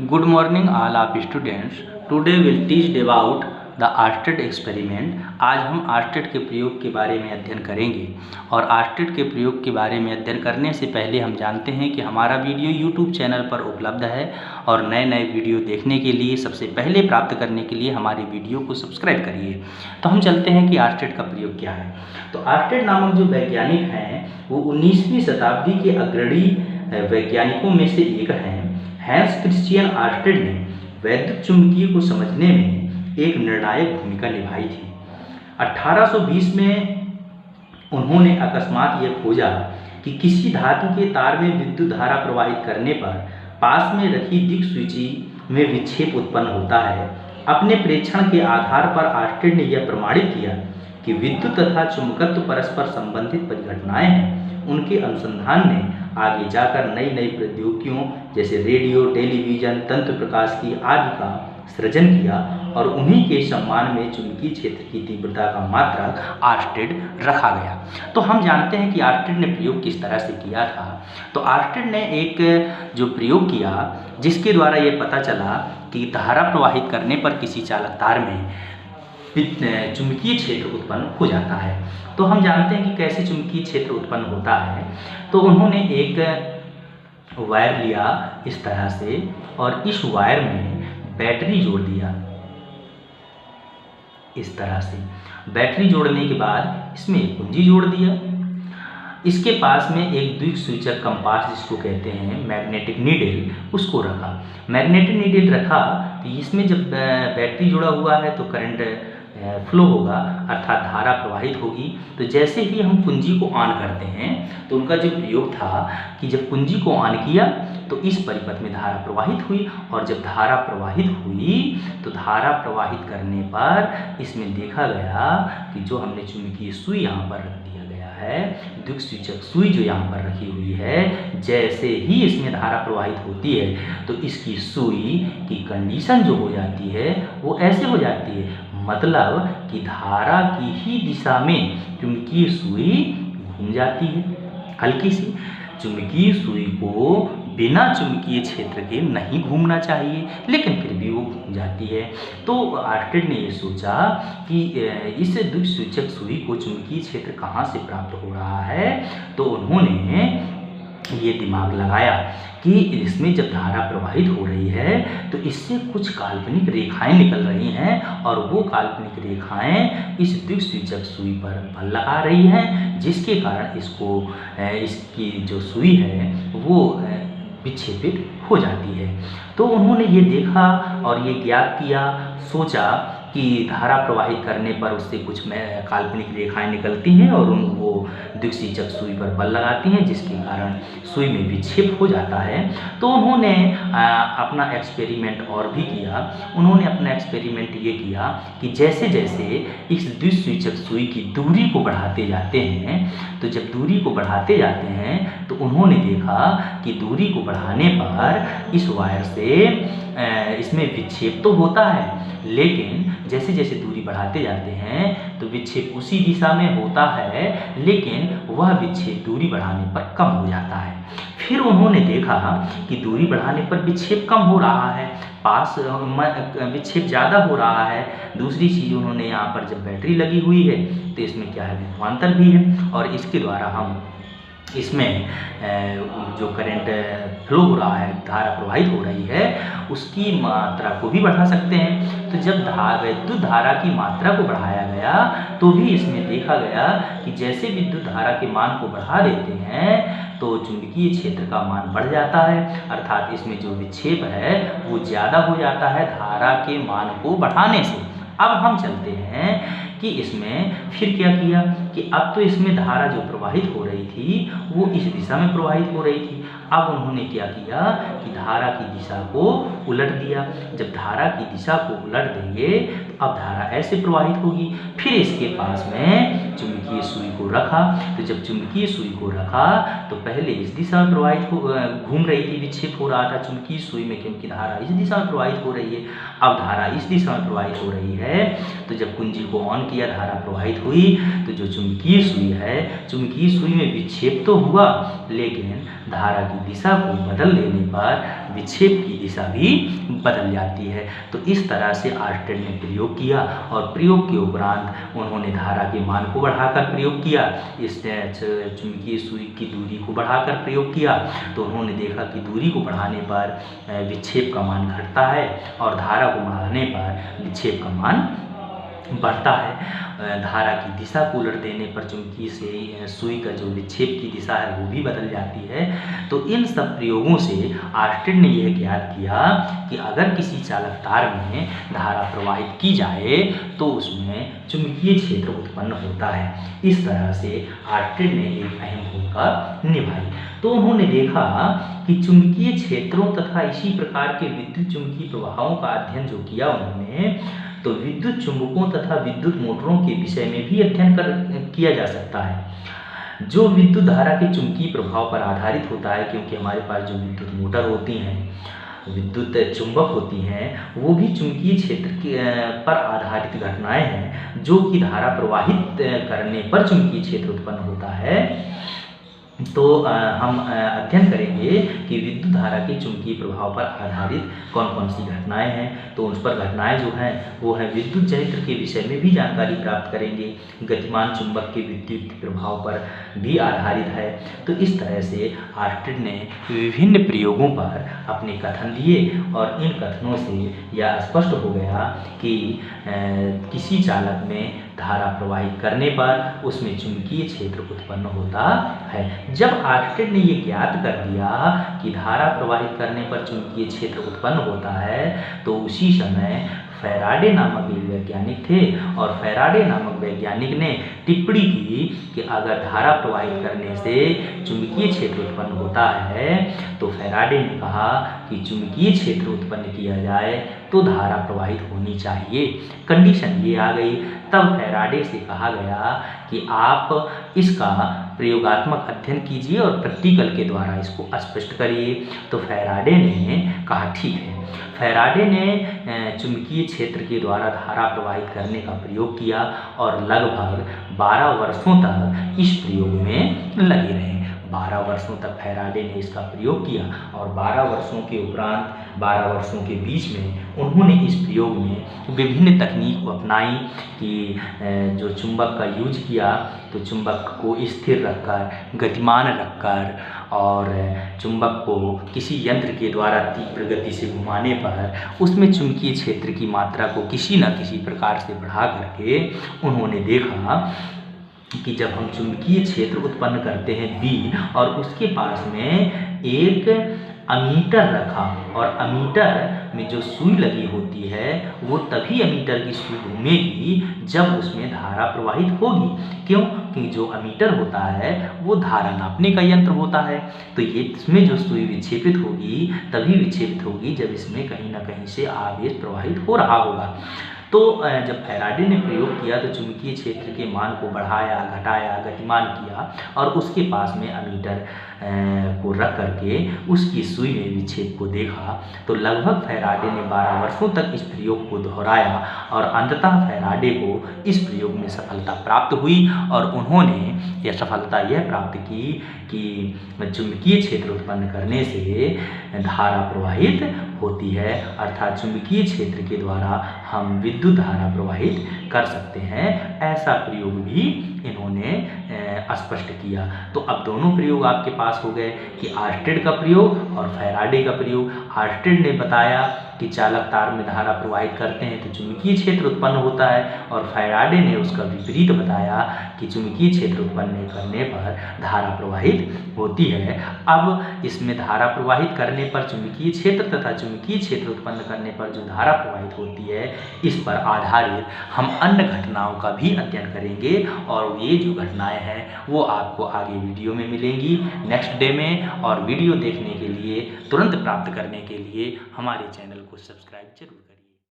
Good morning all of students. Today we'll teach about the Oersted experiment. आज हम आर्स्टेड के प्रयोग के बारे में अध्ययन करेंगे और आर्स्टेड के प्रयोग के बारे में अध्ययन करने से पहले हम जानते हैं कि हमारा वीडियो YouTube चैनल पर उपलब्ध है और नए नए वीडियो देखने के लिए सबसे पहले प्राप्त करने के लिए हमारे वीडियो को सब्सक्राइब करिए। तो हम चलते हैं कि आर्स्टेड का प्रयोग क्या है। तो आर्स्टेड नामक जो वैज्ञानिक हैं वो 19वीं शताब्दी के अग्रणी वैज्ञानिकों में से एक हैं। हैंस क्रिश्चियन आर्स्टेड ने वैद्युत चुंबकीय को समझने में एक निर्णायक भूमिका निभाई थी। 1820 में उन्होंने अकस्मात यह खोजा कि किसी धातु के तार में विद्युत धारा प्रवाहित करने पर पास में रखी दिक्सूची में विक्षेप उत्पन्न होता है। अपने प्रेक्षण के आधार पर आर्स्टेड ने यह प्रमाणित किया कि विद्युत तथा चुंबकत्व परस्पर संबंधित परिघटनाएं हैं। उनके अनुसंधान ने आगे जाकर नई नई प्रौद्योगिकियों जैसे रेडियो, टेलीविजन, तंत्र प्रकाश की आदि का सृजन किया और उन्हीं के सम्मान में चुंबकीय क्षेत्र की तीव्रता का मात्रक आर्स्टेड रखा गया। तो हम जानते हैं कि आर्स्टेड ने प्रयोग किस तरह से किया था। तो आर्स्टेड ने एक जो प्रयोग किया जिसके द्वारा ये पता चला कि धारा प्रवाहित करने पर किसी चालक तार में चुंबकीय क्षेत्र उत्पन्न हो जाता है। तो हम जानते हैं कि कैसे चुंबकीय क्षेत्र उत्पन्न होता है। तो उन्होंने एक वायर लिया इस तरह से और इस वायर में बैटरी जोड़ दिया इस तरह से। बैटरी जोड़ने के बाद इसमें एक कुंजी जोड़ दिया। इसके पास में एक द्विसूचक कंपास जिसको कहते हैं मैग्नेटिक नीडल, उसको रखा। मैग्नेटिक नीडल रखा तो इसमें जब बैटरी जुड़ा हुआ है तो करंट फ्लो होगा अर्थात धारा प्रवाहित होगी। तो जैसे ही हम कुंजी को ऑन करते हैं तो उनका जो प्रयोग था कि जब कुंजी को ऑन किया तो इस परिपथ में धारा प्रवाहित हुई और जब धारा प्रवाहित हुई तो धारा प्रवाहित करने पर इसमें देखा गया कि जो हमने चुंबकीय सुई यहाँ पर रख दिया गया है, द्विसूचक सुई जो यहाँ पर रखी हुई है, जैसे ही इसमें धारा प्रवाहित होती है तो इसकी सुई की कंडीशन जो हो जाती है वो ऐसे हो जाती है, मतलब कि धारा की ही दिशा में चुंबकीय सुई घूम जाती है। हल्की सी चुंबकीय सुई को बिना चुंबकीय क्षेत्र के नहीं घूमना चाहिए लेकिन फिर भी वो घूम जाती है। तो आर्स्टेड ने ये सोचा कि इस द्विसूचक सुई को चुंबकीय क्षेत्र कहाँ से प्राप्त हो रहा है। तो उन्होंने ये दिमाग लगाया कि इसमें जब धारा प्रवाहित हो रही है तो इससे कुछ काल्पनिक रेखाएं निकल रही हैं और वो काल्पनिक रेखाएं इस द्विसूचक सुई पर बल लगा रही हैं, जिसके कारण इसकी जो सुई है वो विक्षेपित हो जाती है। तो उन्होंने ये देखा और ये ज्ञात किया, सोचा कि धारा प्रवाहित करने पर उससे कुछ काल्पनिक रेखाएं निकलती हैं और वो द्विसूचक सुई पर बल लगाती हैं, जिसके कारण सुई में विक्षेप हो जाता है। तो उन्होंने अपना एक्सपेरिमेंट और भी किया। उन्होंने अपना एक्सपेरिमेंट ये किया कि जैसे जैसे इस द्विसूचक सुई की दूरी को बढ़ाते जाते हैं तो जब दूरी को बढ़ाते जाते हैं तो उन्होंने देखा कि दूरी को बढ़ाने पर इस वायर से इसमें विक्षेप तो होता है लेकिन जैसे जैसे दूरी बढ़ाते जाते हैं तो विक्षेप उसी दिशा में होता है लेकिन वह विक्षेप दूरी बढ़ाने पर कम हो जाता है। फिर उन्होंने देखा कि दूरी बढ़ाने पर विक्षेप कम हो रहा है, पास विक्षेप ज़्यादा हो रहा है। दूसरी चीज़ उन्होंने यहाँ पर जब बैटरी लगी हुई है तो इसमें क्या है, विभवांतर भी है और इसके द्वारा हम इसमें जो करंट फ्लो हो रहा है, धारा प्रवाहित हो रही है, उसकी मात्रा को भी बढ़ा सकते हैं। तो जब विद्युत धारा की मात्रा को बढ़ाया गया तो भी इसमें देखा गया कि जैसे विद्युत धारा के मान को बढ़ा देते हैं तो चुंबकीय क्षेत्र का मान बढ़ जाता है, अर्थात इसमें जो विक्षेप है वो ज़्यादा हो जाता है धारा के मान को बढ़ाने से। अब हम चलते हैं कि इसमें फिर क्या किया कि अब तो इसमें धारा जो प्रवाहित हो रही थी वो इस दिशा में प्रवाहित हो रही थी। अब उन्होंने क्या किया कि धारा की दिशा को उलट दिया। जब धारा की दिशा को उलट देंगे अब धारा ऐसे प्रवाहित होगी। फिर इसके पास में चुंबकीय सुई को रखा, तो जब चुंबकीय सुई को रखा तो पहले इस दिशा में प्रवाहित हो घूम रही थी, विक्षेप हो रहा था चुंबकीय सुई में, क्योंकि धारा इस दिशा में प्रवाहित हो रही है। अब धारा इस दिशा में प्रवाहित हो रही है, तो जब कुंजी को ऑन किया, धारा प्रवाहित हुई, तो जो चुंबकीय सुई है, चुंबकीय सुई में विक्षेप तो हुआ, लेकिन धारा की दिशा को बदल देने पर विक्षेप की दिशा भी बदल जाती है। तो इस तरह से आर्स्टेड ने प्रयोग किया, और प्रयोग के उपरांत उन्होंने धारा के मान को बढ़ाकर प्रयोग किया, इस चुंबकीय सुई की दूरी को बढ़ाकर प्रयोग किया। तो उन्होंने देखा कि दूरी को बढ़ाने पर विक्षेप का मान घटता है और धारा को बढ़ाने पर विक्षेप का मान बढ़ता है। धारा की दिशा को उलट देने पर चुंबकीय से सुई का जो विक्षेप की दिशा है वो भी बदल जाती है। तो इन सब प्रयोगों से आर्स्टेड ने यह ज्ञात किया कि अगर किसी चालक तार में धारा प्रवाहित की जाए तो उसमें चुंबकीय क्षेत्र उत्पन्न होता है। इस तरह से आर्स्टेड ने एक अहम भूमिका निभाई। तो उन्होंने देखा कि चुंबकीय क्षेत्रों तथा इसी प्रकार के विद्युत चुंबकीय प्रवाहों का अध्ययन जो किया उन्होंने, तो विद्युत चुंबकों तथा विद्युत मोटरों के विषय में भी अध्ययन किया जा सकता है, जो विद्युत धारा के चुंबकीय प्रभाव पर आधारित होता है। क्योंकि हमारे पास जो विद्युत मोटर होती हैं, विद्युत चुंबक होती हैं, वो भी चुंबकीय क्षेत्र के पर आधारित घटनाएं हैं, जो कि धारा प्रवाहित करने पर चुंबकीय क्षेत्र उत्पन्न होता है। तो हम अध्ययन करेंगे कि विद्युत धारा के चुंबकीय प्रभाव पर आधारित कौन कौन सी घटनाएं हैं। तो उस पर घटनाएं जो हैं वो है विद्युत चरित्र के विषय में भी जानकारी प्राप्त करेंगे, गतिमान चुंबक के विद्युत प्रभाव पर भी आधारित है। तो इस तरह से आर्स्टेड ने विभिन्न प्रयोगों पर अपने कथन दिए, और इन कथनों से यह स्पष्ट हो गया कि किसी चालक में धारा प्रवाहित करने पर उसमें चुंबकीय क्षेत्र उत्पन्न होता है। जब आर्स्टेड ने ये ज्ञात कर दिया कि धारा प्रवाहित करने पर चुंबकीय क्षेत्र उत्पन्न होता है, तो उसी समय फैराडे नामक एक वैज्ञानिक थे, और फैराडे नामक वैज्ञानिक ने टिप्पणी की कि अगर धारा प्रवाहित करने से चुंबकीय क्षेत्र उत्पन्न होता है, तो फैराडे ने कहा कि चुंबकीय क्षेत्र उत्पन्न किया जाए तो धारा प्रवाहित होनी चाहिए। कंडीशन ये आ गई। तब फैराडे से कहा गया कि आप इसका प्रयोगात्मक अध्ययन कीजिए और प्रैक्टिकल के द्वारा इसको स्पष्ट करिए। तो फैराडे ने कहा ठीक है। फैराडे ने चुंबकीय क्षेत्र के द्वारा धारा प्रवाहित करने का प्रयोग किया, और लगभग 12 वर्षों तक इस प्रयोग में लगे रहे। 12 वर्षों तक फैराडे ने इसका प्रयोग किया, और 12 वर्षों के उपरांत 12 वर्षों के बीच में उन्होंने इस प्रयोग में विभिन्न तकनीक को अपनाई कि जो चुंबक का यूज किया, तो चुंबक को स्थिर रखकर, गतिमान रखकर, और चुंबक को किसी यंत्र के द्वारा तीव्र गति से घुमाने पर उसमें चुंबकीय क्षेत्र की मात्रा को किसी न किसी प्रकार से बढ़ा करके उन्होंने देखा कि जब हम चुंबकीय क्षेत्र उत्पन्न करते हैं B, और उसके पास में एक अमीटर रखा, और अमीटर में जो सुई लगी होती है वो तभी अमीटर की सुई घूमेगी जब उसमें धारा प्रवाहित होगी। क्यों? कि जो अमीटर होता है वो धारा नापने का यंत्र होता है। तो ये इसमें जो सुई विक्षेपित होगी तभी विक्षेपित होगी जब इसमें कहीं ना कहीं से आवेश प्रवाहित हो रहा होगा। तो जब फैराडे ने प्रयोग किया तो चुंबकीय क्षेत्र के मान को बढ़ाया, घटाया, गतिमान किया, और उसके पास में अमीटर को रख करके उसकी सुई में विक्षेप को देखा। तो लगभग फैराडे ने 12 वर्षों तक इस प्रयोग को दोहराया, और अंततः फैराडे को इस प्रयोग में सफलता प्राप्त हुई, और उन्होंने यह सफलता यह प्राप्त की कि चुंबकीय क्षेत्र उत्पन्न करने से धारा प्रवाहित होती है, अर्थात चुंबकीय क्षेत्र के द्वारा हम विद्युत धारा प्रवाहित कर सकते हैं। ऐसा प्रयोग भी इन्होंने स्पष्ट किया। तो अब दोनों प्रयोग आपके पास हो गए कि आर्स्टेड का प्रयोग और फैराडे का प्रयोग। आर्स्टेड ने बताया कि चालक तार में धारा प्रवाहित करते हैं तो चुंबकीय क्षेत्र उत्पन्न होता है, और फैराडे ने उसका विपरीत बताया कि चुंबकीय क्षेत्र उत्पन्न करने पर धारा प्रवाहित होती है। अब इसमें धारा प्रवाहित करने पर चुंबकीय क्षेत्र तथा चुंबकीय क्षेत्र उत्पन्न करने पर जो धारा प्रवाहित होती है, इस पर आधारित हम अन्य घटनाओं का भी अध्ययन करेंगे, और ये जो घटनाएं हैं वो आपको आगे वीडियो में मिलेंगी नेक्स्ट डे में। और वीडियो देखने के लिए, तुरंत प्राप्त करने के लिए हमारे चैनल को सब्सक्राइब जरूर करें।